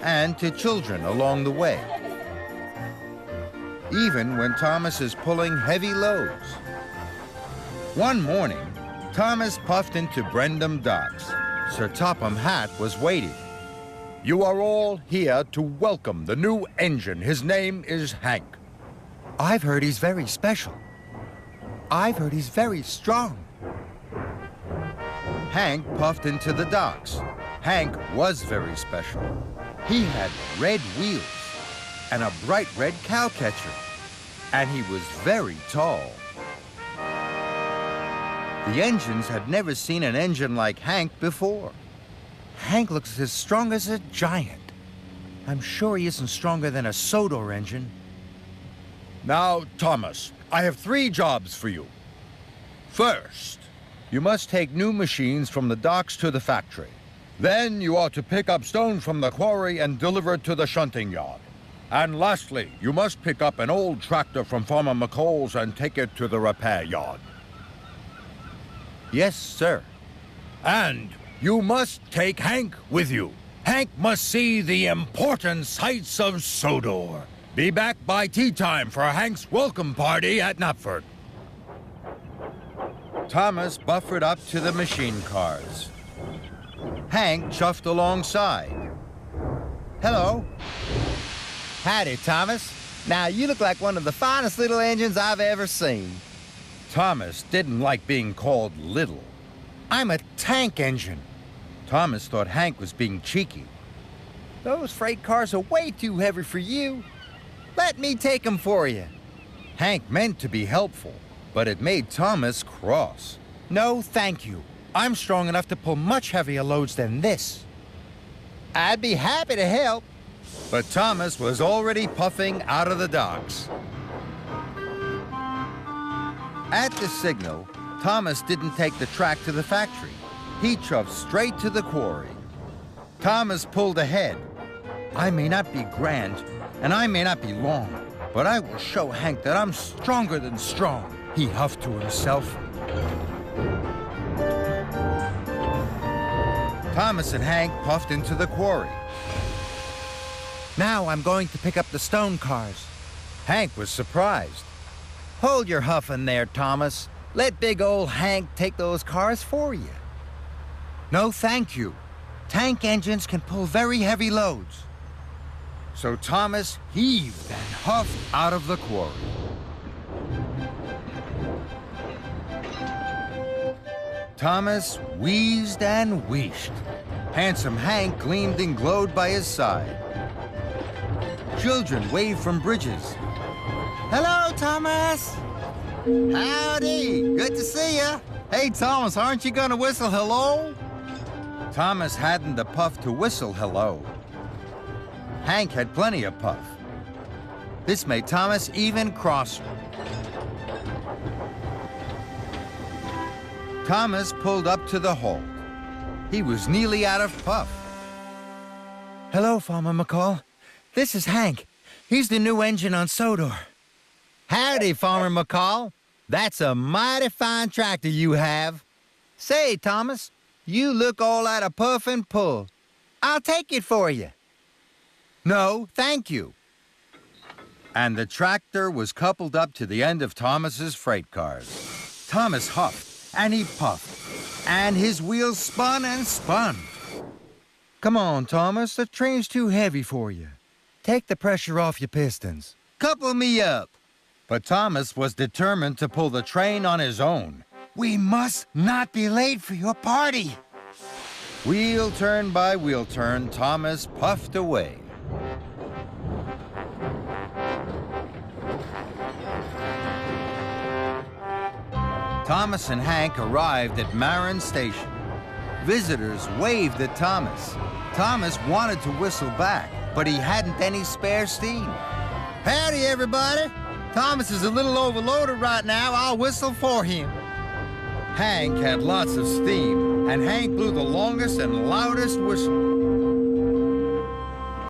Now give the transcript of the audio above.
and to children along the way. Even when Thomas is pulling heavy loads. One morning, Thomas puffed into Brendam Docks. Sir Topham Hatt was waiting. "You are all here to welcome the new engine. His name is Hank." "I've heard he's very special. I've heard he's very strong." Hank puffed into the docks. Hank was very special. He had red wheels and a bright red cowcatcher, and he was very tall. The engines had never seen an engine like Hank before. Hank looks as strong as a giant. I'm sure he isn't stronger than a Sodor engine. "Now, Thomas, I have 3 jobs for you. First, you must take new machines from the docks to the factory. Then you are to pick up stone from the quarry and deliver it to the shunting yard. And lastly, you must pick up an old tractor from Farmer McCall's and take it to the repair yard." "Yes, sir." "And you must take Hank with you. Hank must see the important sights of Sodor. Be back by tea time for Hank's welcome party at Knapford." Thomas buffered up to the machine cars. Hank chuffed alongside. "Hello." "Howdy, Thomas. Now, you look like one of the finest little engines I've ever seen." Thomas didn't like being called little. "I'm a tank engine." Thomas thought Hank was being cheeky. "Those freight cars are way too heavy for you. Let me take them for you." Hank meant to be helpful, but it made Thomas cross. "No, thank you. I'm strong enough to pull much heavier loads than this." "I'd be happy to help." But Thomas was already puffing out of the docks. At the signal, Thomas didn't take the track to the factory. He chuffed straight to the quarry. Thomas pulled ahead. "I may not be grand, and I may not be long, but I will show Hank that I'm stronger than strong," he huffed to himself. Thomas and Hank puffed into the quarry. "Now I'm going to pick up the stone cars." Hank was surprised. "Hold your huffing there, Thomas. Let big old Hank take those cars for you." "No, thank you. Tank engines can pull very heavy loads." So Thomas heaved and huffed out of the quarry. Thomas wheezed and wheeshed. Handsome Hank gleamed and glowed by his side. Children waved from bridges. "Hello, Thomas." "Howdy, good to see you." "Hey, Thomas, aren't you gonna whistle hello?" Thomas hadn't the puff to whistle hello. Hank had plenty of puff. This made Thomas even crosser. Thomas pulled up to the halt. He was nearly out of puff. "Hello, Farmer McCall. This is Hank. He's the new engine on Sodor." "Howdy, Farmer McCall. That's a mighty fine tractor you have." "Say, Thomas, you look all out of puff and pull. I'll take it for you." "No, thank you." And the tractor was coupled up to the end of Thomas's freight cars. Thomas huffed and he puffed, and his wheels spun and spun. "Come on, Thomas, the train's too heavy for you. Take the pressure off your pistons. Couple me up." But Thomas was determined to pull the train on his own. "We must not be late for your party." Wheel turn by wheel turn, Thomas puffed away. Thomas and Hank arrived at Marin Station. Visitors waved at Thomas. Thomas wanted to whistle back, but he hadn't any spare steam. "Howdy, everybody. Thomas is a little overloaded right now. I'll whistle for him." Hank had lots of steam, and Hank blew the longest and loudest whistle.